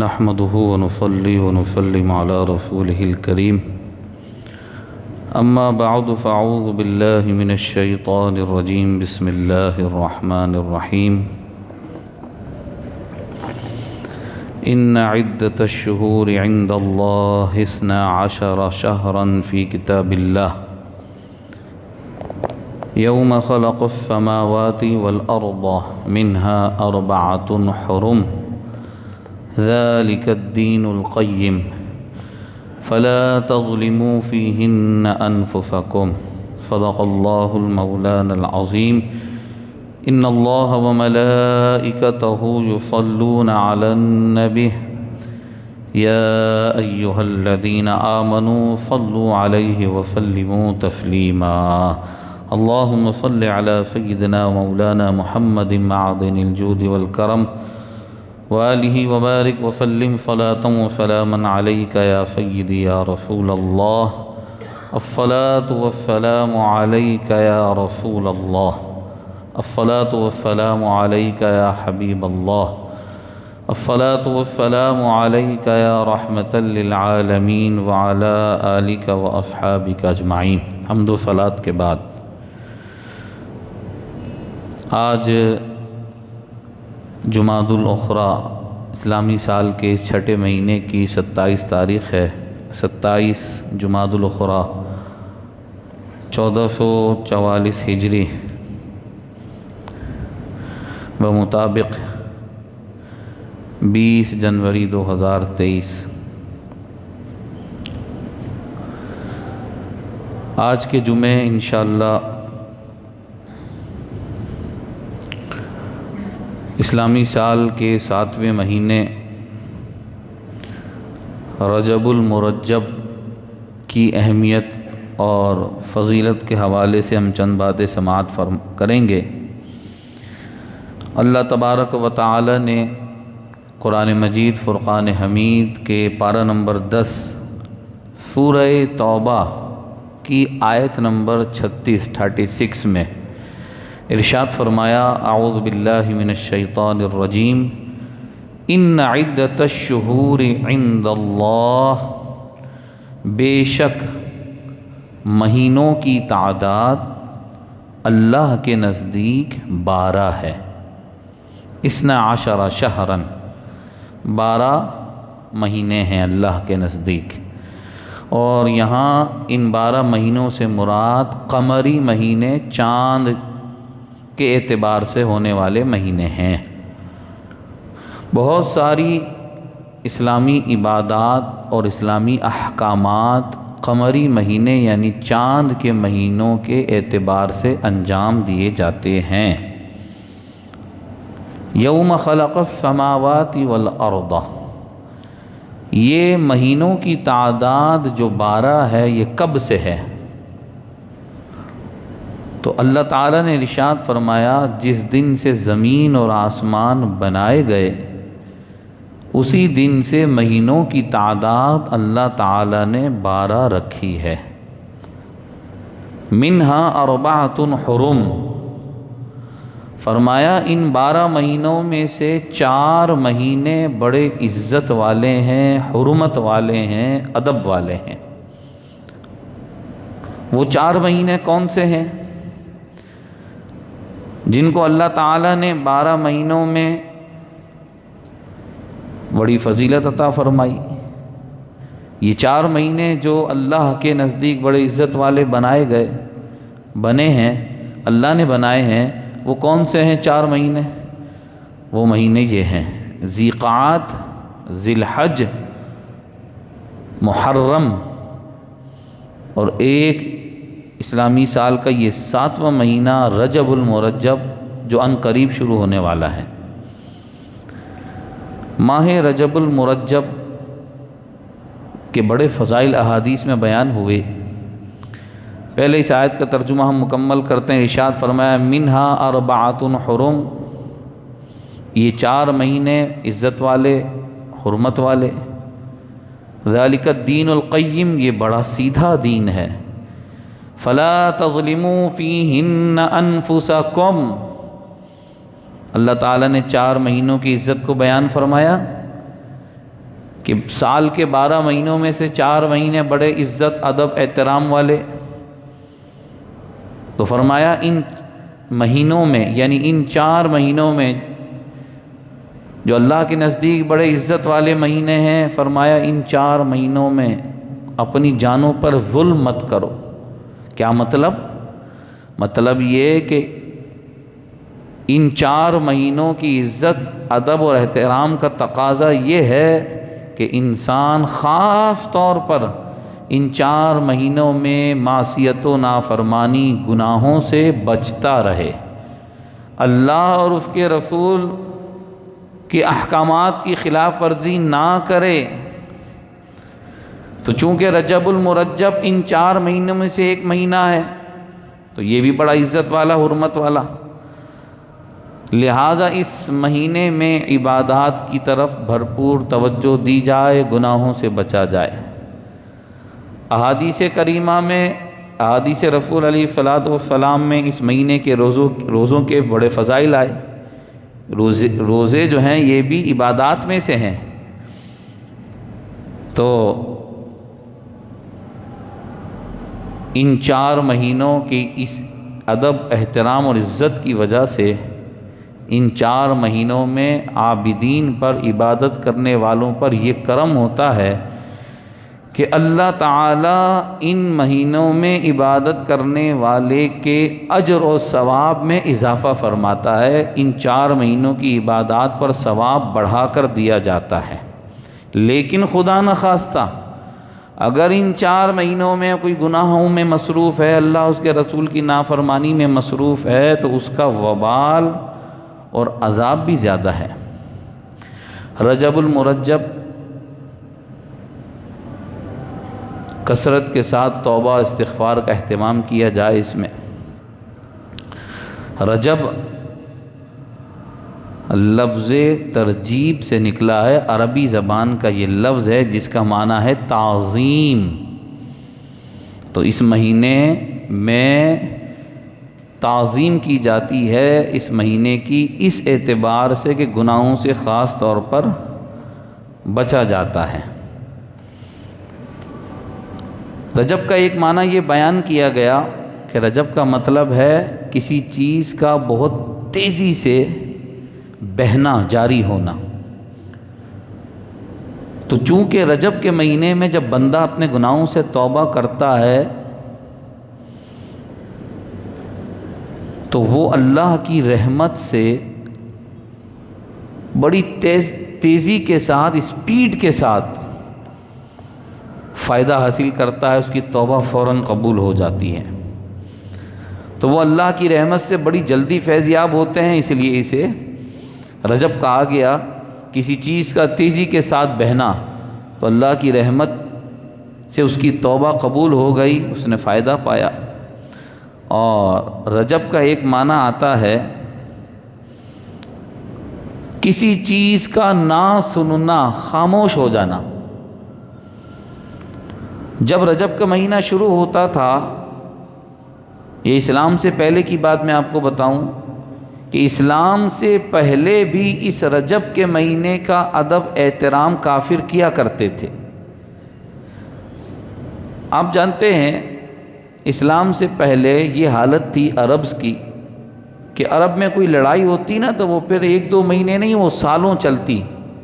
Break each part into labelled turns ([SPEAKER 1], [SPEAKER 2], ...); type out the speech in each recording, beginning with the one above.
[SPEAKER 1] نحمده ونصلي ونسلم على رسوله الكريم أما بعد فأعوذ بالله من الشيطان الرجيم بسم الله الرحمن الرحيم إن عدة الشهور عند الله 12 شهرا في كتاب الله يوم خلق السماوات والأرض منها 4 حرم ذلك الدين القيم فلا تظلموا فيهن أنفسكم صدق الله المولانا العظيم إن الله وملائكته يصلون على النبي يا أيها الذين آمنوا صلوا عليه وسلموا تسليما اللهم صل على سيدنا مولانا محمد معدن الجود والكرم وآلہ وبارک وسلم صلاة وسلاما عليك يا سيدي يا رسول الله الصلاة والسلام عليك يا رسول الله الصلاة والسلام عليك يا حبيب الله الصلاة والسلام عليك يا رحمة للعالمين وعلى آلك وأصحابك أجمعين حمد و صلاة کے بعد آج جمادی الاخری اسلامی سال کے چھٹے مہینے کی 27 تاریخ ہے 27 جمادی الاخری 1444 ہجری بمطابق 20 جنوری 2023۔ آج کے جمعے انشاءاللہ اسلامی سال کے 7ویں مہینے رجب المرجب کی اہمیت اور فضیلت کے حوالے سے ہم چند باتیں سماعت کریں گے۔ اللہ تبارک و تعالی نے قرآن مجید فرقان حمید کے پارہ نمبر 10 سورہ توبہ کی آیت نمبر 36 میں ارشاد فرمایا اعوذ باللہ من الشیطان الرجیم ان عدت الشہور عند اللہ، بے شک مہینوں کی تعداد اللہ کے نزدیک 12 ہے۔ 12 شہرا، 12 مہینے ہیں اللہ کے نزدیک، اور یہاں ان 12 مہینوں سے مراد قمری مہینے چاند کے اعتبار سے ہونے والے مہینے ہیں۔ بہت ساری اسلامی عبادات اور اسلامی احکامات قمری مہینے یعنی چاند کے مہینوں کے اعتبار سے انجام دیے جاتے ہیں۔ یوم خلق السماوات والارض، یہ مہینوں کی تعداد جو 12 ہے یہ کب سے ہے؟ تو اللہ تعالیٰ نے ارشاد فرمایا جس دن سے زمین اور آسمان بنائے گئے اسی دن سے مہینوں کی تعداد اللہ تعالیٰ نے 12 رکھی ہے۔ منہا 4 حرم، فرمایا ان 12 مہینوں میں سے 4 مہینے بڑے عزت والے ہیں، حرمت والے ہیں، ادب والے ہیں۔ وہ 4 مہینے کون سے ہیں جن کو اللہ تعالیٰ نے 12 مہینوں میں بڑی فضیلت عطا فرمائی؟ یہ 4 مہینے جو اللہ کے نزدیک بڑے عزت والے بنے ہیں، اللہ نے بنائے ہیں، وہ کون سے ہیں 4 مہینے؟ وہ مہینے یہ ہیں ذی قعدۃ، ذی الحج، محرم، اور ایک اسلامی سال کا یہ 7واں مہینہ رجب المرجب جو ان قریب شروع ہونے والا ہے۔ ماہ رجب المرجب کے بڑے فضائل احادیث میں بیان ہوئے۔ پہلے اس آیت کا ترجمہ ہم مکمل کرتے ہیں۔ ارشاد فرمایا منہا 4 حرم، یہ 4 مہینے عزت والے، حرمت والے۔ ذالک الدین القیم، یہ بڑا سیدھا دین ہے۔ فلا تظلموا فیہن انفسکم، اللہ تعالیٰ نے 4 مہینوں کی عزت کو بیان فرمایا کہ سال کے 12 مہینوں میں سے 4 مہینے بڑے عزت ادب احترام والے، تو فرمایا ان مہینوں میں، یعنی ان 4 مہینوں میں جو اللہ کے نزدیک بڑے عزت والے مہینے ہیں، فرمایا ان 4 مہینوں میں اپنی جانوں پر ظلم مت کرو۔ کیا مطلب؟ مطلب یہ کہ ان 4 مہینوں کی عزت ادب اور احترام کا تقاضا یہ ہے کہ انسان خاص طور پر ان 4 مہینوں میں معصیت و نافرمانی گناہوں سے بچتا رہے، اللہ اور اس کے رسول کے احکامات کی خلاف ورزی نہ کرے۔ تو چونکہ رجب المرجب ان 4 مہینوں میں سے ایک مہینہ ہے، تو یہ بھی بڑا عزت والا حرمت والا، لہٰذا اس مہینے میں عبادات کی طرف بھرپور توجہ دی جائے، گناہوں سے بچا جائے۔ احادیث کریمہ میں، احادیث رسول علیہ الصلاۃ والسلام میں اس مہینے کے روزوں کے بڑے فضائل آئے۔ روزے جو ہیں یہ بھی عبادات میں سے ہیں، تو ان 4 مہینوں کی اس ادب احترام اور عزت کی وجہ سے ان 4 مہینوں میں عابدین پر، عبادت کرنے والوں پر یہ کرم ہوتا ہے کہ اللہ تعالیٰ ان مہینوں میں عبادت کرنے والے کے اجر و ثواب میں اضافہ فرماتا ہے۔ ان 4 مہینوں کی عبادات پر ثواب بڑھا کر دیا جاتا ہے، لیکن خدا نخواستہ اگر ان 4 مہینوں میں کوئی گناہوں میں مصروف ہے، اللہ اس کے رسول کی نافرمانی میں مصروف ہے، تو اس کا وبال اور عذاب بھی زیادہ ہے۔ رجب المرجب کثرت کے ساتھ توبہ استغفار کا اہتمام کیا جائے۔ اس میں رجب لفظ ترجیب سے نکلا ہے، عربی زبان کا یہ لفظ ہے جس کا معنی ہے تعظیم۔ تو اس مہینے میں تعظیم کی جاتی ہے اس مہینے کی، اس اعتبار سے کہ گناہوں سے خاص طور پر بچا جاتا ہے۔ رجب کا ایک معنی یہ بیان کیا گیا کہ رجب کا مطلب ہے کسی چیز کا بہت تیزی سے بہنا، جاری ہونا۔ تو چونکہ رجب کے مہینے میں جب بندہ اپنے گناہوں سے توبہ کرتا ہے تو وہ اللہ کی رحمت سے بڑی تیزی کے ساتھ، اسپیڈ کے ساتھ فائدہ حاصل کرتا ہے، اس کی توبہ فوراً قبول ہو جاتی ہے۔ تو وہ اللہ کی رحمت سے بڑی جلدی فیض یاب ہوتے ہیں، اس لیے اسے رجب کہا گیا۔ کسی چیز کا تیزی کے ساتھ بہنا، تو اللہ کی رحمت سے اس کی توبہ قبول ہو گئی، اس نے فائدہ پایا۔ اور رجب کا ایک معنی آتا ہے کسی چیز کا نہ سننا، خاموش ہو جانا۔ جب رجب کا مہینہ شروع ہوتا تھا، یہ اسلام سے پہلے کی بات میں آپ کو بتاؤں کہ اسلام سے پہلے بھی اس رجب کے مہینے کا ادب احترام کافر کیا کرتے تھے۔ آپ جانتے ہیں اسلام سے پہلے یہ حالت تھی عربز کی کہ عرب میں کوئی لڑائی ہوتی نا تو وہ پھر 1-2 مہینے نہیں، وہ سالوں چلتی،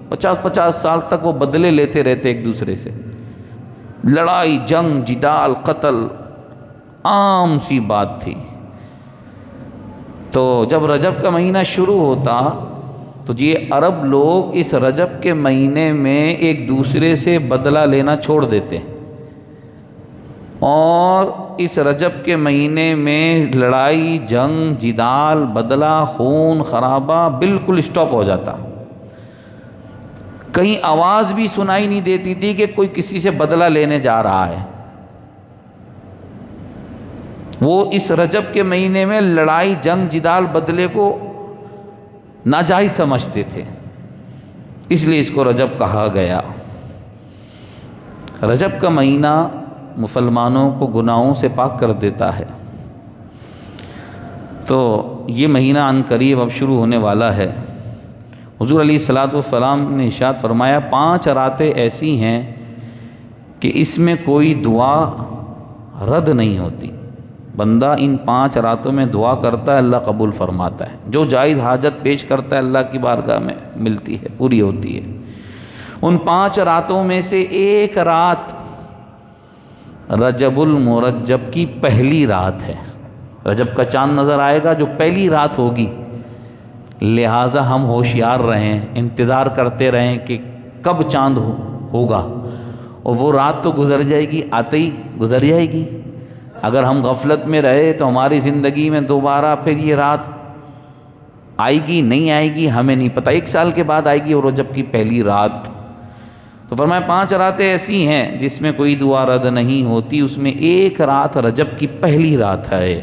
[SPEAKER 1] 50-50 سال تک وہ بدلے لیتے رہتے ایک دوسرے سے۔ لڑائی، جنگ، جدال، قتل عام سی بات تھی۔ تو جب رجب کا مہینہ شروع ہوتا تو یہ عرب لوگ اس رجب کے مہینے میں ایک دوسرے سے بدلہ لینا چھوڑ دیتے، اور اس رجب کے مہینے میں لڑائی، جنگ، جدال، بدلہ، خون خرابہ بالکل سٹاپ ہو جاتا۔ کہیں آواز بھی سنائی نہیں دیتی تھی کہ کوئی کسی سے بدلہ لینے جا رہا ہے۔ وہ اس رجب کے مہینے میں لڑائی، جنگ، جدال، بدلے کو ناجائز سمجھتے تھے، اس لیے اس کو رجب کہا گیا۔ رجب کا مہینہ مسلمانوں کو گناہوں سے پاک کر دیتا ہے۔ تو یہ مہینہ عن قریب اب شروع ہونے والا ہے، حضور علیہ الصلوۃ والسلام نے ارشاد فرمایا 5 راتیں ایسی ہیں کہ اس میں کوئی دعا رد نہیں ہوتی، بندہ ان 5 راتوں میں دعا کرتا ہے اللہ قبول فرماتا ہے، جو جائز حاجت پیش کرتا ہے اللہ کی بارگاہ میں ملتی ہے، پوری ہوتی ہے۔ ان 5 راتوں میں سے ایک رات رجب المرجب کی پہلی رات ہے۔ رجب کا چاند نظر آئے گا جو پہلی رات ہوگی، لہٰذا ہم ہوشیار رہیں، انتظار کرتے رہیں کہ کب چاند ہوگا، اور وہ رات تو گزر جائے گی، آتے ہی گزر جائے گی۔ اگر ہم غفلت میں رہے تو ہماری زندگی میں دوبارہ پھر یہ رات آئے گی نہیں آئے گی ہمیں نہیں پتہ، 1 سال کے بعد آئے گی اور رجب کی پہلی رات۔ تو فرمایا 5 راتیں ایسی ہیں جس میں کوئی دعا رد نہیں ہوتی، اس میں ایک رات رجب کی پہلی رات ہے،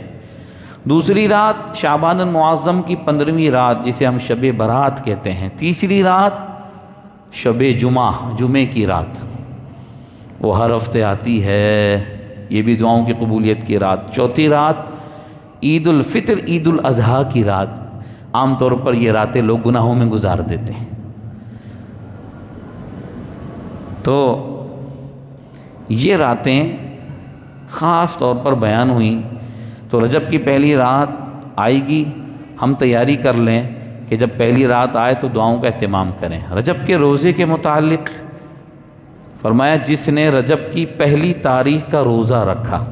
[SPEAKER 1] دوسری رات شعبان المعظم کی 15ویں رات جسے ہم شب برات کہتے ہیں، تیسری رات شب جمعہ کی رات، وہ ہر ہفتے آتی ہے، یہ بھی دعاؤں کی قبولیت کی رات، چوتھی رات عید الفطر عید الاضحیٰ کی رات، عام طور پر یہ راتیں لوگ گناہوں میں گزار دیتے ہیں۔ تو یہ راتیں خاص طور پر بیان ہوئیں، تو رجب کی پہلی رات آئے گی، ہم تیاری کر لیں کہ جب پہلی رات آئے تو دعاؤں کا اہتمام کریں۔ رجب کے روزے کے متعلق فرمایا جس نے رجب کی پہلی تاریخ کا روزہ رکھا،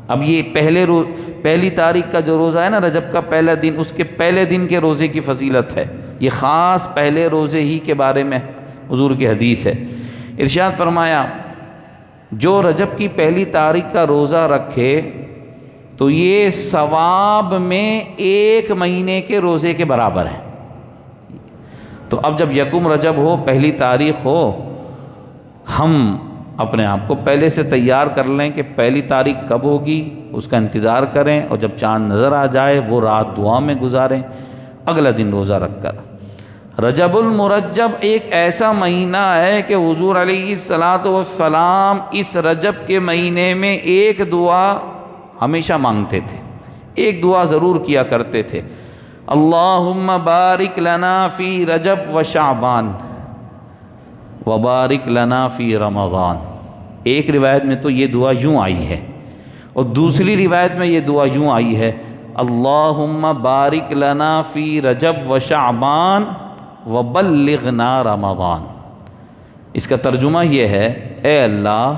[SPEAKER 1] اب یہ پہلی تاریخ کا جو روزہ ہے نا، رجب کا پہلا دن، اس کے پہلے دن کے روزے کی فضیلت ہے، یہ خاص پہلے روزے ہی کے بارے میں حضور کی حدیث ہے۔ ارشاد فرمایا جو رجب کی پہلی تاریخ کا روزہ رکھے تو یہ ثواب میں 1 مہینے کے روزے کے برابر ہے۔ تو اب جب یکم رجب ہو، پہلی تاریخ ہو، ہم اپنے آپ کو پہلے سے تیار کر لیں کہ پہلی تاریخ کب ہوگی، اس کا انتظار کریں، اور جب چاند نظر آ جائے وہ رات دعا میں گزاریں، اگلا دن روزہ رکھ کر۔ رجب المرجب ایک ایسا مہینہ ہے کہ حضور علیہ الصلاۃ والسلام اس رجب کے مہینے میں ایک دعا ہمیشہ مانگتے تھے، ایک دعا ضرور کیا کرتے تھے، اللہم بارک لنا فی رجب و شعبان وبارک لنا فی رمضان۔ ایک روایت میں تو یہ دعا یوں آئی ہے، اور دوسری روایت میں یہ دعا یوں آئی ہے، اللہم بارک لنا فی رجب و شعبان وبلغنا رمضان۔ اس کا ترجمہ یہ ہے، اے اللہ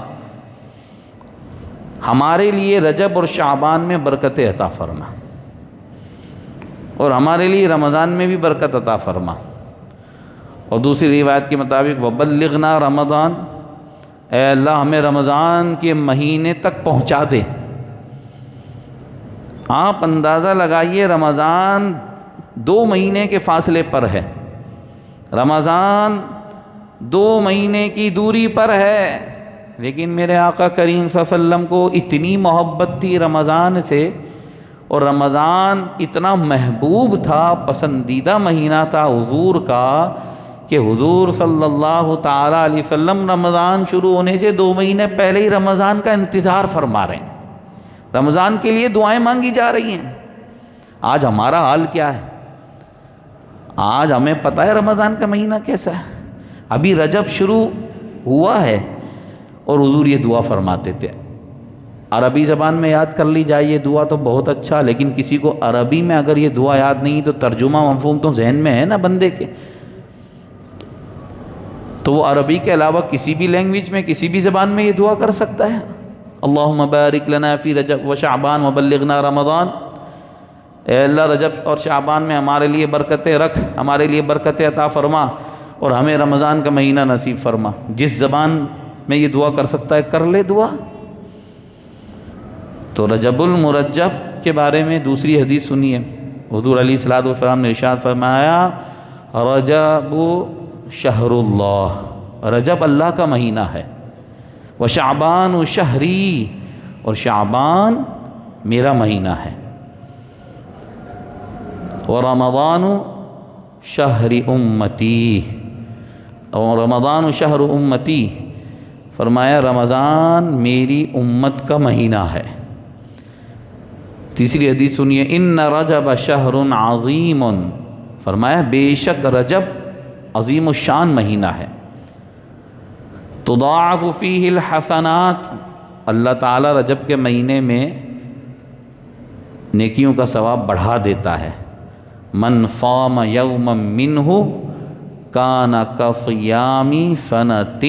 [SPEAKER 1] ہمارے لیے رجب اور شعبان میں برکت عطا فرما، اور ہمارے لیے رمضان میں بھی برکت عطا فرما، اور دوسری روایت کے مطابق وبلغنا رمضان، اے اللہ ہمیں رمضان کے مہینے تک پہنچا دے۔ آپ اندازہ لگائیے رمضان 2 مہینے کے فاصلے پر ہے، رمضان 2 مہینے کی دوری پر ہے، لیکن میرے آقا کریم صلی اللہ علیہ وسلم کو اتنی محبت تھی رمضان سے، اور رمضان اتنا محبوب تھا، پسندیدہ مہینہ تھا حضور کا، کہ حضور صلی اللہ تعالیٰ علیہ وسلم رمضان شروع ہونے سے 2 مہینے پہلے ہی رمضان کا انتظار فرما رہے ہیں، رمضان کے لیے دعائیں مانگی جا رہی ہیں۔ آج ہمارا حال کیا ہے؟ آج ہمیں پتہ ہے رمضان کا مہینہ کیسا ہے، ابھی رجب شروع ہوا ہے اور حضور یہ دعا فرماتے تھے۔ عربی زبان میں یاد کر لی جائے یہ دعا تو بہت اچھا، لیکن کسی کو عربی میں اگر یہ دعا یاد نہیں تو ترجمہ مفہوم تو ذہن میں ہے نا بندے کے، تو وہ عربی کے علاوہ کسی بھی لینگویج میں کسی بھی زبان میں یہ دعا کر سکتا ہے۔ اللہم بارک لنا فی رجب و شعبان وبلغنا رمضان، اے اللہ رجب اور شعبان میں ہمارے لیے برکتیں رکھ، ہمارے لیے برکتیں عطا فرما، اور ہمیں رمضان کا مہینہ نصیب فرما۔ جس زبان میں یہ دعا کر سکتا ہے کر لے دعا۔ تو رجب المرجب کے بارے میں دوسری حدیث سنیے، حضور علیہ الصلوۃ والسلام نے ارشاد فرمایا رجب شہر اللہ، رجب اللہ کا مہینہ ہے، وشعبان شہری، اور شعبان میرا مہینہ ہے، ورمضان شہر امتی، اور رمضان شہر امتی، فرمایا رمضان میری امت کا مہینہ ہے۔ تیسری حدیث سنیے، ان رجب شہر عظیم، فرمایا بے شک رجب عظیم الشان مہینہ ہے، تضاعف فیہ الحسنات، اللہ تعالیٰ رجب کے مہینے میں نیکیوں کا ثواب بڑھا دیتا ہے۔ من صام یوما منہ کان کصیام سنۃ،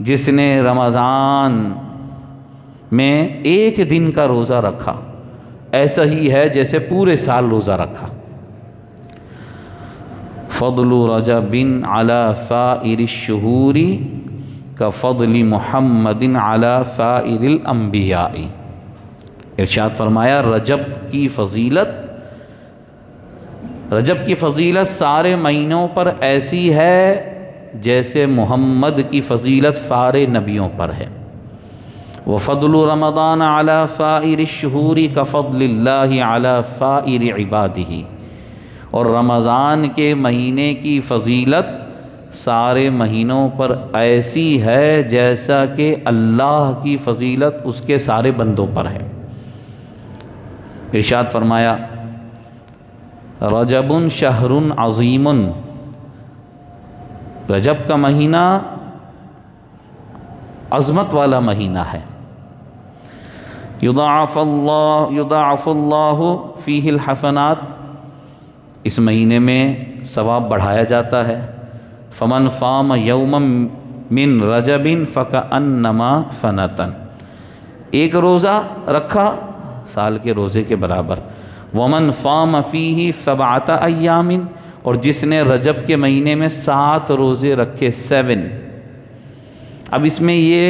[SPEAKER 1] جس نے رمضان میں ایک دن کا روزہ رکھا ایسا ہی ہے جیسے پورے سال روزہ رکھا۔ فضل رجب علی سائر الشہور کفضل محمد علی سائر الانبیاء، ارشاد فرمایا رجب کی فضیلت سارے مہینوں پر ایسی ہے جیسے محمد کی فضیلت سارے نبیوں پر ہے۔ وفضل رمضان علی سائر الشہور کفضل اللہ علی سائر عبادہ، اور رمضان کے مہینے کی فضیلت سارے مہینوں پر ایسی ہے جیسا کہ اللہ کی فضیلت اس کے سارے بندوں پر ہے۔ ارشاد فرمایا رجب شہر عظیم، رجب کا مہینہ عظمت والا مہینہ ہے۔ یضاعف اللہ فیہ الحسنات، اس مہینے میں ثواب بڑھایا جاتا ہے۔ فمن صام یوما من رجب فکأنما سنۃ، ایک روزہ رکھا سال کے روزے کے برابر۔ ومن صام فیہ سبعۃ ایام، اور جس نے رجب کے مہینے میں 7 روزے رکھے 7۔ اب اس میں یہ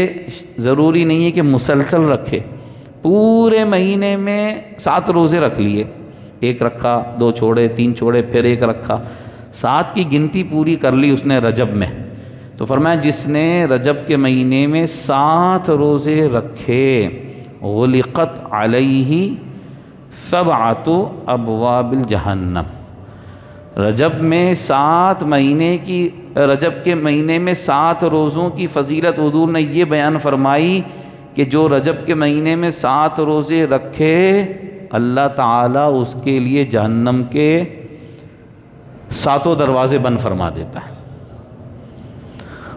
[SPEAKER 1] ضروری نہیں ہے کہ مسلسل رکھے، پورے مہینے میں 7 روزے رکھ لیے، ایک رکھا 2 چھوڑے 3 چھوڑے پھر ایک رکھا، 7 کی گنتی پوری کر لی اس نے رجب میں۔ تو فرمایا جس نے رجب کے مہینے میں 7 روزے رکھے غلقت علیہ 7 ابواب الجہنم، رجب میں 7 مہینے کی رجب کے مہینے میں 7 روزوں کی فضیلت حضور نے یہ بیان فرمائی کہ جو رجب کے مہینے میں 7 روزے رکھے اللہ تعالیٰ اس کے لیے جہنم کے 7 دروازے بند فرما دیتا ہے۔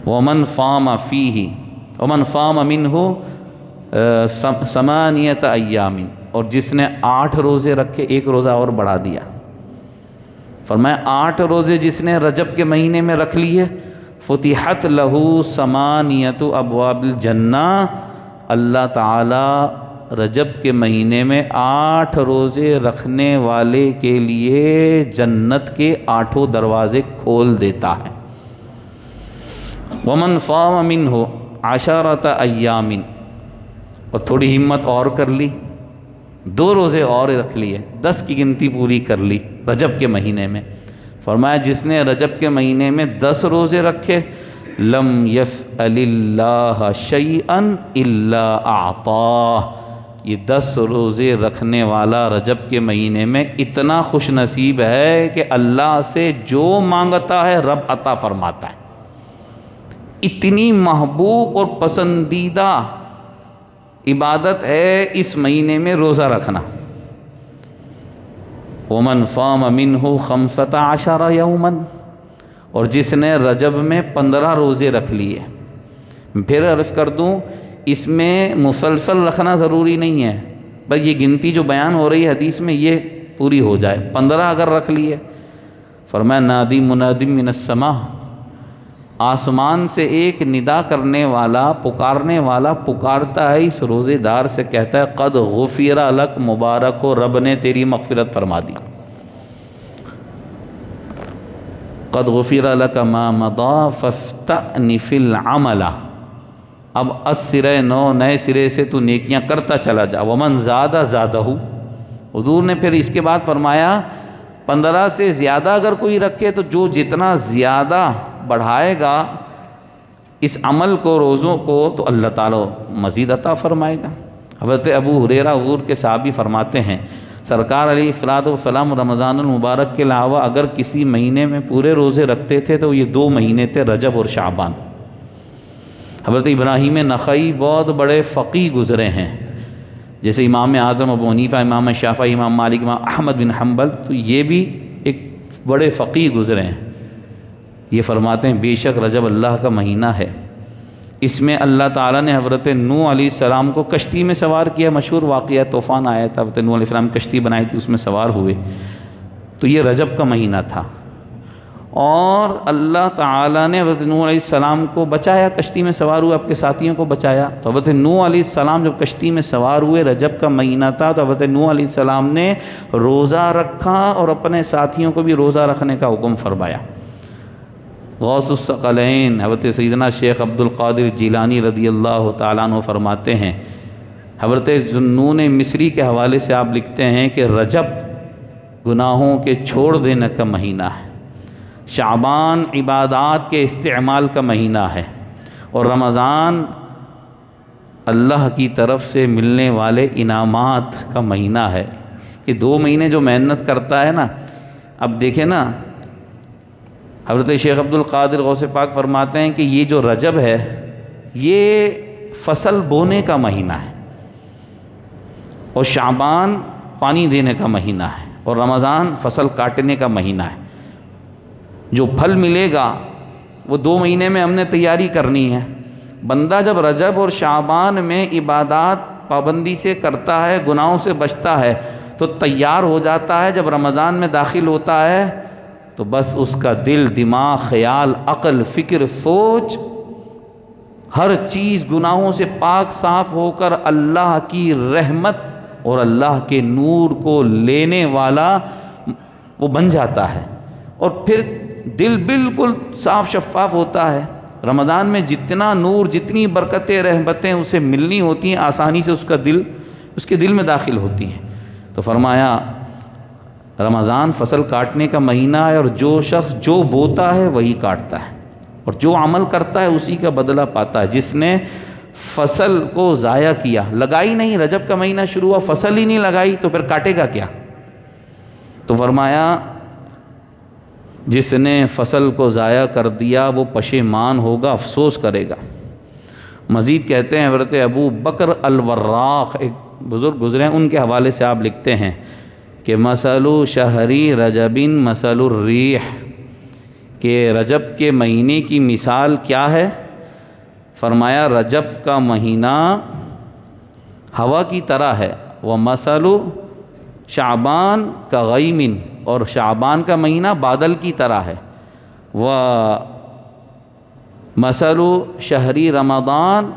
[SPEAKER 1] ومن صام فیہ ومن صام منہ 8 ایام، اور جس نے 8 روزے رکھے، ایک روزہ اور بڑھا دیا، فرمایا 8 روزے جس نے رجب کے مہینے میں رکھ لیے فتحت لہ 8 ابواب الجنہ، اللہ تعالی رجب کے مہینے میں 8 روزے رکھنے والے کے لیے جنت کے 8 دروازے کھول دیتا ہے۔ ومن صام منہ 10 ایام، اور تھوڑی ہمت اور کر لی، 2 روزے اور رکھ لیے، 10 کی گنتی پوری کر لی رجب کے مہینے میں۔ فرمایا جس نے رجب کے مہینے میں 10 روزے رکھے لم یسأل اللہ شیئا الا اعطاہ، یہ 10 روزے رکھنے والا رجب کے مہینے میں اتنا خوش نصیب ہے کہ اللہ سے جو مانگتا ہے رب عطا فرماتا ہے۔ اتنی محبوب اور پسندیدہ عبادت ہے اس مہینے میں روزہ رکھنا۔ ومن صام منہ 15 یوما، اور جس نے رجب میں 15 روزے رکھ لیے۔ پھر عرض کر دوں اس میں مسلسل رکھنا ضروری نہیں ہے، بس یہ گنتی جو بیان ہو رہی ہے حدیث میں یہ پوری ہو جائے، 15 اگر رکھ لیے۔ فرمایا نادی منادی من السماء، آسمان سے ایک ندا کرنے والا پکارنے والا پکارتا ہے اس روزے دار سے، کہتا ہے قد غفر لک، مبارک ہو رب نے تیری مغفرت فرما دی، قد غفر لک ما مضى فاستأنف العمل، اب از سرے نو نئے سرے سے تو نیکیاں کرتا چلا جا۔ ومن زاد زادہ، حضور نے پھر اس کے بعد فرمایا 15 سے زیادہ اگر کوئی رکھے تو جو جتنا زیادہ بڑھائے گا اس عمل کو روزوں کو تو اللہ تعالیٰ مزید عطا فرمائے گا۔ حضرت ابو ہریرہ حضور کے صحابی فرماتے ہیں سرکار علیہ الصلوۃ والسلام رمضان المبارک کے علاوہ اگر کسی مہینے میں پورے روزے رکھتے تھے تو یہ 2 مہینے تھے رجب اور شعبان۔ حضرت ابراہیم نخعی بہت بڑے فقیہ گزرے ہیں، جیسے امام اعظم ابو حنیفہ، امام شافعی، امام مالک، امام احمد بن حنبل، تو یہ بھی ایک بڑے فقیہ گزرے ہیں، یہ فرماتے ہیں بے شک رجب اللہ کا مہینہ ہے، اس میں اللہ تعالیٰ نے حضرت نوح علیہ السلام کو کشتی میں سوار کیا، مشہور واقعہ، طوفان آیا تھا، حضرت نوح علیہ السلام کشتی بنائی تھی، اس میں سوار ہوئے، تو یہ رجب کا مہینہ تھا، اور اللہ تعالیٰ نے حضرت نوح علیہ السلام کو بچایا، کشتی میں سوار ہوئے، آپ کے ساتھیوں کو بچایا۔ تو حضرت نوح علیہ السلام جب کشتی میں سوار ہوئے، رجب کا مہینہ تھا، تو حضرت نوح علیہ السلام نے روزہ رکھا اور اپنے ساتھیوں کو بھی روزہ رکھنے کا حکم فرمایا۔ غوث الثقلین حضرت سیدنا شیخ عبد القادر جیلانی رضی اللہ تعالیٰ عنہ فرماتے ہیں، حضرت ذوالنون مصری کے حوالے سے آپ لکھتے ہیں کہ رجب گناہوں کے چھوڑ دینے کا مہینہ ہے، شعبان عبادات کے استعمال کا مہینہ ہے، اور رمضان اللہ کی طرف سے ملنے والے انعامات کا مہینہ ہے۔ یہ 2 مہینے جو محنت کرتا ہے نا، اب دیکھیں نا، حضرت شیخ عبد القادر غوث پاک فرماتے ہیں کہ یہ جو رجب ہے یہ فصل بونے کا مہینہ ہے، اور شعبان پانی دینے کا مہینہ ہے، اور رمضان فصل کاٹنے کا مہینہ ہے۔ جو پھل ملے گا وہ 2 مہینے میں ہم نے تیاری کرنی ہے۔ بندہ جب رجب اور شعبان میں عبادات پابندی سے کرتا ہے، گناہوں سے بچتا ہے، تو تیار ہو جاتا ہے، جب رمضان میں داخل ہوتا ہے تو بس اس کا دل، دماغ، خیال، عقل، فکر، سوچ، ہر چیز گناہوں سے پاک صاف ہو کر اللہ کی رحمت اور اللہ کے نور کو لینے والا وہ بن جاتا ہے، اور پھر دل بالکل صاف شفاف ہوتا ہے۔ رمضان میں جتنا نور، جتنی برکتیں، رحمتیں اسے ملنی ہوتی ہیں، آسانی سے اس کے دل میں داخل ہوتی ہیں۔ تو فرمایا رمضان فصل کاٹنے کا مہینہ ہے، اور جو شخص جو بوتا ہے وہی کاٹتا ہے، اور جو عمل کرتا ہے اسی کا بدلہ پاتا ہے۔ جس نے فصل کو ضائع کیا، لگائی نہیں، رجب کا مہینہ شروع ہوا، فصل ہی نہیں لگائی، تو پھر کاٹے گا کیا؟ تو فرمایا جس نے فصل کو ضائع کر دیا وہ پشیمان ہوگا، افسوس کرے گا۔ مزید کہتے ہیں حضرت ابو بکر الوراق ایک بزرگ گزرے ہیں، ان کے حوالے سے آپ لکھتے ہیں کہ مثل شہری رجب مثل الریح، کہ رجب کے مہینے کی مثال کیا ہے؟ فرمایا رجب کا مہینہ ہوا کی طرح ہے، ومثل شعبان کغیم، اور شعبان کا مہینہ بادل کی طرح ہے، ومثل شہری رمضان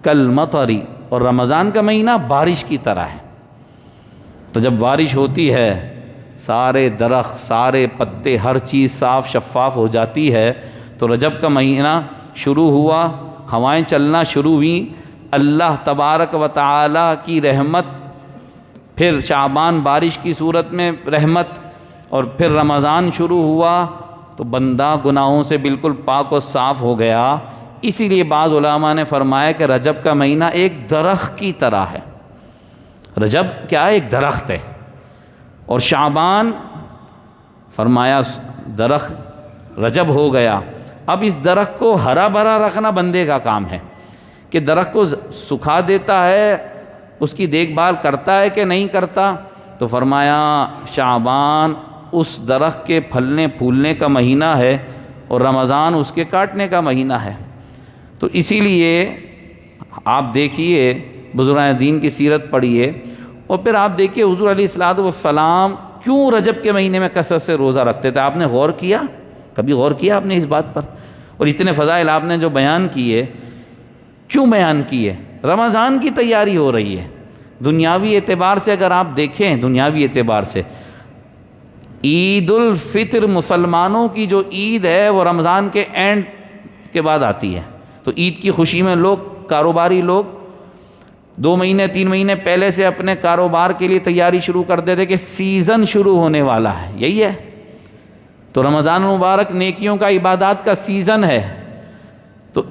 [SPEAKER 1] کالمطر، اور رمضان کا مہینہ بارش کی طرح ہے۔ تو جب بارش ہوتی ہے سارے درخت، سارے پتے، ہر چیز صاف شفاف ہو جاتی ہے، تو رجب کا مہینہ شروع ہوا، ہوائیں چلنا شروع ہوئیں، اللہ تبارک و تعالی کی رحمت، پھر شعبان بارش کی صورت میں رحمت، اور پھر رمضان شروع ہوا تو بندہ گناہوں سے بالکل پاک و صاف ہو گیا۔ اسی لیے بعض علماء نے فرمایا کہ رجب کا مہینہ ایک درخت کی طرح ہے۔ رجب کیا ہے؟ ایک درخت ہے، اور شعبان فرمایا درخت رجب ہو گیا، اب اس درخت کو ہرا بھرا رکھنا بندے کا کام ہے، کہ درخت کو سکھا دیتا ہے، اس کی دیکھ بھال کرتا ہے کہ نہیں کرتا؟ تو فرمایا شعبان اس درخت کے پھلنے پھولنے کا مہینہ ہے، اور رمضان اس کے کاٹنے کا مہینہ ہے۔ تو اسی لیے آپ دیکھیے، بزرگان دین کی سیرت پڑھیے، اور پھر آپ دیکھیے حضور علیہ الصلوۃ والسلام کیوں رجب کے مہینے میں کثرت سے روزہ رکھتے تھے؟ آپ نے غور کیا؟ کبھی غور کیا آپ نے اس بات پر؟ اور اتنے فضائل آپ نے جو بیان کیے، کیوں بیان کیے؟ رمضان کی تیاری ہو رہی ہے۔ دنیاوی اعتبار سے اگر آپ دیکھیں، دنیاوی اعتبار سے عید الفطر مسلمانوں کی جو عید ہے وہ رمضان کے اینڈ کے بعد آتی ہے، تو عید کی خوشی میں لوگ، کاروباری لوگ 2 مہینے 3 مہینے پہلے سے اپنے کاروبار کے لیے تیاری شروع کر دیتے کہ سیزن شروع ہونے والا ہے، یہی ہے۔ تو رمضان مبارک نیکیوں کا، عبادات کا سیزن ہے، تو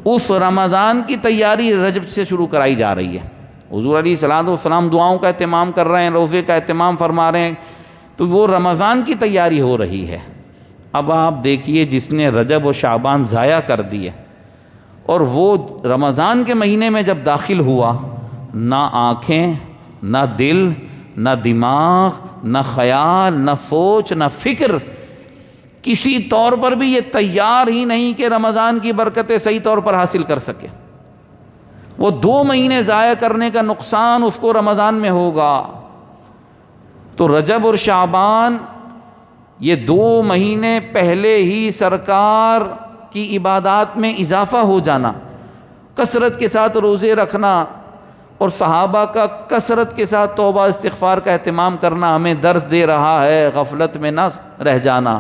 [SPEAKER 1] اس رمضان کی تیاری رجب سے شروع کرائی جا رہی ہے۔ حضور علیہ الصلوۃ والسلام دعاؤں کا اہتمام کر رہے ہیں، روزے کا اہتمام فرما رہے ہیں، تو وہ رمضان کی تیاری ہو رہی ہے۔ اب آپ دیکھیے جس نے رجب و شعبان ضائع کر دیے، اور وہ رمضان کے مہینے میں جب داخل ہوا، نہ آنکھیں، نہ دل، نہ دماغ، نہ خیال، نہ سوچ، نہ فکر، کسی طور پر بھی یہ تیار ہی نہیں کہ رمضان کی برکتیں صحیح طور پر حاصل کر سکے۔ وہ 2 مہینے ضائع کرنے کا نقصان اس کو رمضان میں ہوگا۔ تو رجب اور شعبان یہ 2 مہینے پہلے ہی سرکار کی عبادات میں اضافہ ہو جانا، کثرت کے ساتھ روزے رکھنا اور صحابہ کا کثرت کے ساتھ توبہ استغفار کا اہتمام کرنا ہمیں درس دے رہا ہے غفلت میں نہ رہ جانا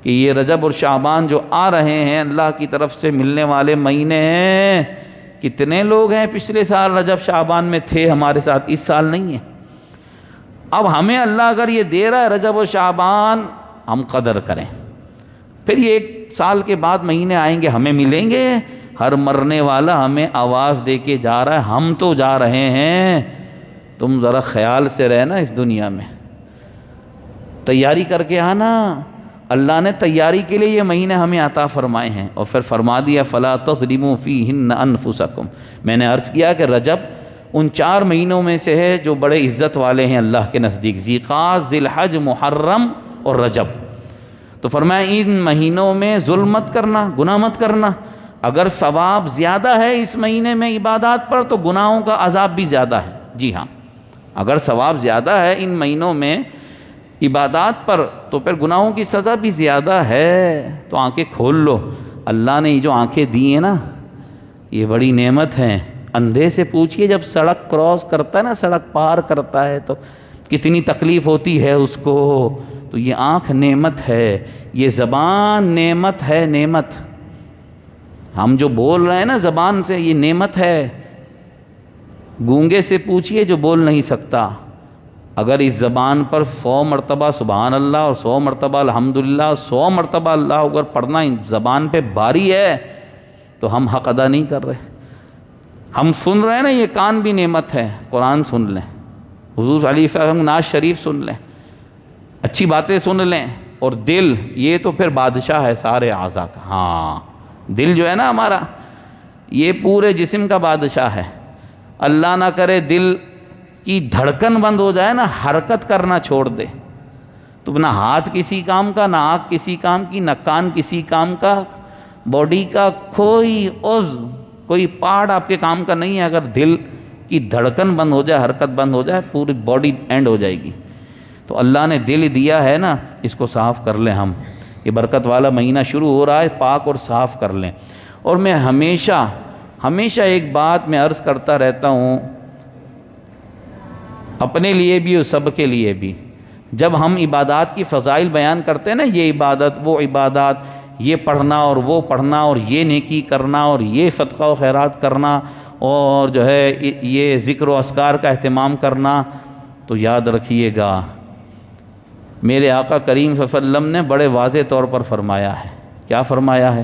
[SPEAKER 1] کہ یہ رجب اور شعبان جو آ رہے ہیں اللہ کی طرف سے ملنے والے مہینے ہیں۔ کتنے لوگ ہیں پچھلے سال رجب شعبان میں تھے ہمارے ساتھ، اس سال نہیں ہیں۔ اب ہمیں اللہ اگر یہ دے رہا ہے رجب و شعبان، ہم قدر کریں۔ پھر یہ 1 سال کے بعد مہینے آئیں گے، ہمیں ملیں گے۔ ہر مرنے والا ہمیں آواز دے کے جا رہا ہے، ہم تو جا رہے ہیں، تم ذرا خیال سے رہنا اس دنیا میں، تیاری کر کے آنا۔ اللہ نے تیاری کے لیے یہ مہینے ہمیں عطا فرمائے ہیں، اور پھر فرما دیا فَلَا تَظْلِمُوا فِيهِنَّ أَنفُسَكُمْ۔ میں نے عرض کیا کہ رجب ان 4 مہینوں میں سے ہے جو بڑے عزت والے ہیں اللہ کے نزدیک، ذی-قعدہ، ذی الحج، محرم اور رجب۔ تو فرمایا ان مہینوں میں ظلم مت کرنا، گناہ مت کرنا۔ اگر ثواب زیادہ ہے اس مہینے میں عبادات پر تو گناہوں کا عذاب بھی زیادہ ہے۔ جی ہاں، اگر ثواب زیادہ ہے ان مہینوں میں عبادات پر تو پھر گناہوں کی سزا بھی زیادہ ہے۔ تو آنکھیں کھول لو، اللہ نے یہ جو آنکھیں دی ہیں نا یہ بڑی نعمت ہیں۔ اندھے سے پوچھئے جب سڑک کراس کرتا ہے نا، سڑک پار کرتا ہے تو کتنی تکلیف ہوتی ہے اس کو۔ تو یہ آنکھ نعمت ہے، یہ زبان نعمت ہے، نعمت۔ ہم جو بول رہے ہیں نا زبان سے، یہ نعمت ہے۔ گونگے سے پوچھئے جو بول نہیں سکتا، اگر اس زبان پر 100 مرتبہ سبحان اللہ اور 100 مرتبہ الحمدللہ، 100 مرتبہ اللہ اکبر پڑھنا اس زبان پہ باری ہے تو ہم حق ادا نہیں کر رہے۔ ہم سن رہے ہیں نا، یہ کان بھی نعمت ہے، قرآن سن لیں، حضور صلی اللہ علیہ وسلم نعت شریف سن لیں، اچھی باتیں سن لیں۔ اور دل، یہ تو پھر بادشاہ ہے سارے اعضاء کا۔ ہاں، دل جو ہے نا ہمارا، یہ پورے جسم کا بادشاہ ہے۔ اللہ نہ کرے دل کی دھڑکن بند ہو جائے نا، حرکت کرنا چھوڑ دے، تو نہ ہاتھ کسی کام کا، نہ آنکھ کسی کام کی، نہ کان کسی کام کا، باڈی کا کوئی عضو، کوئی پارٹ آپ کے کام کا نہیں ہے۔ اگر دل کی دھڑکن بند ہو جائے، حرکت بند ہو جائے، پوری باڈی اینڈ ہو جائے گی۔ تو اللہ نے دل دیا ہے نا، اس کو صاف کر لیں ہم۔ یہ برکت والا مہینہ شروع ہو رہا ہے، پاک اور صاف کر لیں۔ اور میں ہمیشہ ایک بات میں عرض کرتا رہتا ہوں، اپنے لیے بھی اور سب کے لیے بھی، جب ہم عبادات کی فضائل بیان کرتے ہیں نا، یہ عبادت، وہ عبادات، یہ پڑھنا اور وہ پڑھنا اور یہ نیکی کرنا اور یہ صدقہ و خیرات کرنا اور جو ہے یہ ذکر و اذکار کا اہتمام کرنا، تو یاد رکھیے گا میرے آقا کریم صلی اللہ علیہ وسلم نے بڑے واضح طور پر فرمایا ہے۔ کیا فرمایا ہے؟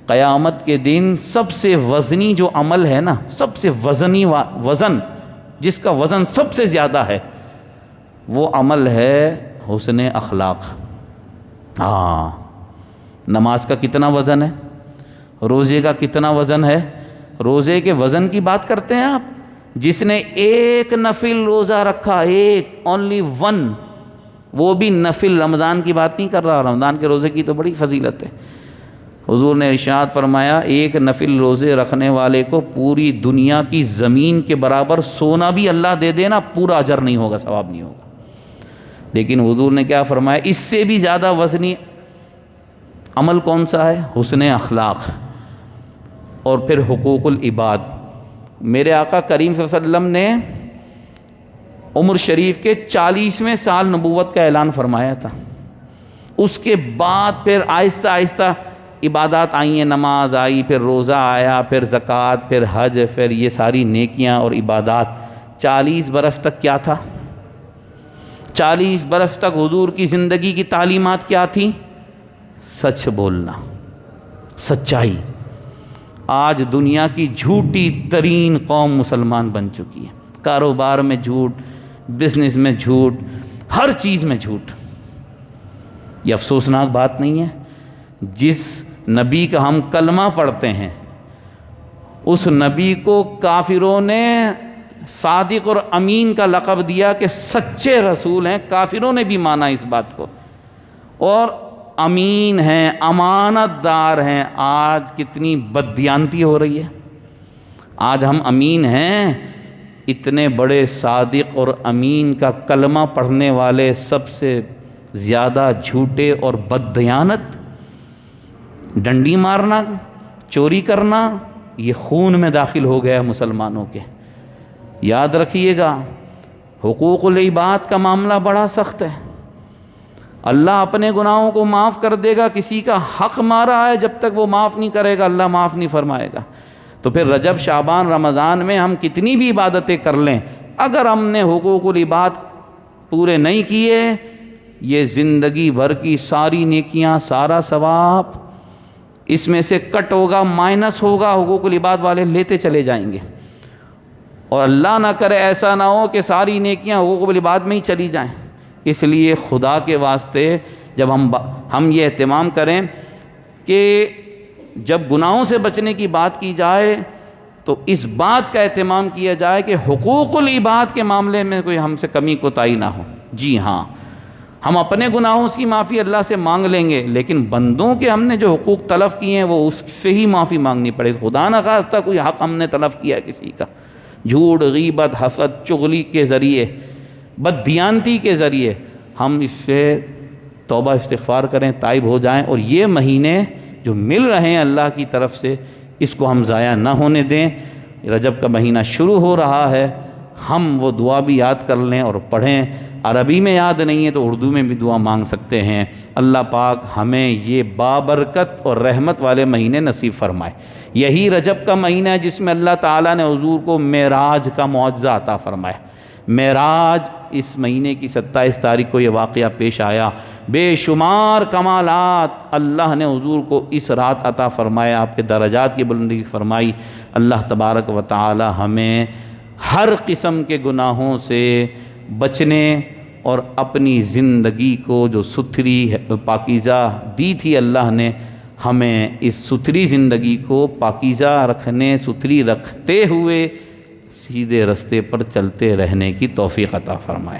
[SPEAKER 1] قیامت کے دن سب سے وزنی جو عمل ہے نا، سب سے وزنی وزن، جس کا وزن سب سے زیادہ ہے، وہ عمل ہے حسن اخلاق۔ ہاں، نماز کا کتنا وزن ہے، روزے کا کتنا وزن ہے؟ روزے کے وزن کی بات کرتے ہیں آپ؟ جس نے 1 نفل روزہ رکھا، ایک، only 1، وہ بھی نفل، رمضان کی بات نہیں کر رہا، رمضان کے روزے کی تو بڑی فضیلت ہے۔ حضور نے ارشاد فرمایا 1 نفل روزے رکھنے والے کو پوری دنیا کی زمین کے برابر سونا بھی اللہ دے دینا، پورا اجر نہیں ہوگا، ثواب نہیں ہوگا۔ لیکن حضور نے کیا فرمایا؟ اس سے بھی زیادہ وزنی عمل کون سا ہے؟ حسن اخلاق۔ اور پھر حقوق العباد۔ میرے آقا کریم صلی اللہ علیہ وسلم نے عمر شریف کے 40ویں سال نبوت کا اعلان فرمایا تھا۔ اس کے بعد پھر آہستہ آہستہ عبادات آئی ہیں، نماز آئی، پھر روزہ آیا، پھر زکوٰۃ، پھر حج، پھر یہ ساری نیکیاں اور عبادات۔ 40 برس تک کیا تھا؟ 40 برس تک حضور کی زندگی کی تعلیمات کیا تھیں؟ سچ بولنا، سچائی۔ آج دنیا کی جھوٹی ترین قوم مسلمان بن چکی ہے۔ کاروبار میں جھوٹ، بزنس میں جھوٹ، ہر چیز میں جھوٹ۔ یہ افسوسناک بات نہیں ہے؟ جس نبی کا ہم کلمہ پڑھتے ہیں، اس نبی کو کافروں نے صادق اور امین کا لقب دیا کہ سچے رسول ہیں، کافروں نے بھی مانا اس بات کو، اور امین ہیں، امانت دار ہیں۔ آج کتنی بددیانتی ہو رہی ہے، آج ہم امین ہیں، اتنے بڑے صادق اور امین کا کلمہ پڑھنے والے سب سے زیادہ جھوٹے اور بددیانت، ڈنڈی مارنا، چوری کرنا، یہ خون میں داخل ہو گیا ہے مسلمانوں کے۔ یاد رکھیے گا، حقوق العباد کا معاملہ بڑا سخت ہے۔ اللہ اپنے گناہوں کو معاف کر دے گا، کسی کا حق مارا ہے جب تک وہ معاف نہیں کرے گا اللہ معاف نہیں فرمائے گا۔ تو پھر رجب، شعبان، رمضان میں ہم کتنی بھی عبادتیں کر لیں، اگر ہم نے حقوق العباد پورے نہیں کیے، یہ زندگی بھر کی ساری نیکیاں، سارا ثواب اس میں سے کٹ ہوگا، مائنس ہوگا، حقوق العباد والے لیتے چلے جائیں گے۔ اور اللہ نہ کرے ایسا نہ ہو کہ ساری نیکیاں حقوق العباد میں ہی چلی جائیں۔ اس لیے خدا کے واسطے جب ہم یہ اہتمام کریں کہ جب گناہوں سے بچنے کی بات کی جائے تو اس بات کا اہتمام کیا جائے کہ حقوق العباد کے معاملے میں کوئی ہم سے کمی کوتاہی نہ ہو۔ جی ہاں، ہم اپنے گناہوں کی معافی اللہ سے مانگ لیں گے، لیکن بندوں کے ہم نے جو حقوق تلف کیے ہیں وہ اس سے ہی معافی مانگنی پڑے۔ خدا نہ خواستہ کوئی حق ہم نے تلف کیا ہے کسی کا، جھوٹ، غیبت، حسد، چغلی کے ذریعے، بددیانتی کے ذریعے، ہم اس سے توبہ استغفار کریں، تائب ہو جائیں، اور یہ مہینے جو مل رہے ہیں اللہ کی طرف سے اس کو ہم ضائع نہ ہونے دیں۔ رجب کا مہینہ شروع ہو رہا ہے، ہم وہ دعا بھی یاد کر لیں اور پڑھیں۔ عربی میں یاد نہیں ہے تو اردو میں بھی دعا مانگ سکتے ہیں۔ اللہ پاک ہمیں یہ بابرکت اور رحمت والے مہینے نصیب فرمائے۔ یہی رجب کا مہینہ ہے جس میں اللہ تعالیٰ نے حضور کو معراج کا معجزہ عطا فرمایا۔ معراج اس مہینے کی 27 تاریخ کو یہ واقعہ پیش آیا۔ بے شمار کمالات اللہ نے حضور کو اس رات عطا فرمایا، آپ کے درجات کی بلندی فرمائی۔ اللہ تبارک و تعالی ہمیں ہر قسم کے گناہوں سے بچنے اور اپنی زندگی کو جو ستھری پاکیزہ دی تھی اللہ نے، ہمیں اس ستھری زندگی کو پاکیزہ رکھنے، ستھری رکھتے ہوئے سیدھے رستے پر چلتے رہنے کی توفیق عطا فرمائے۔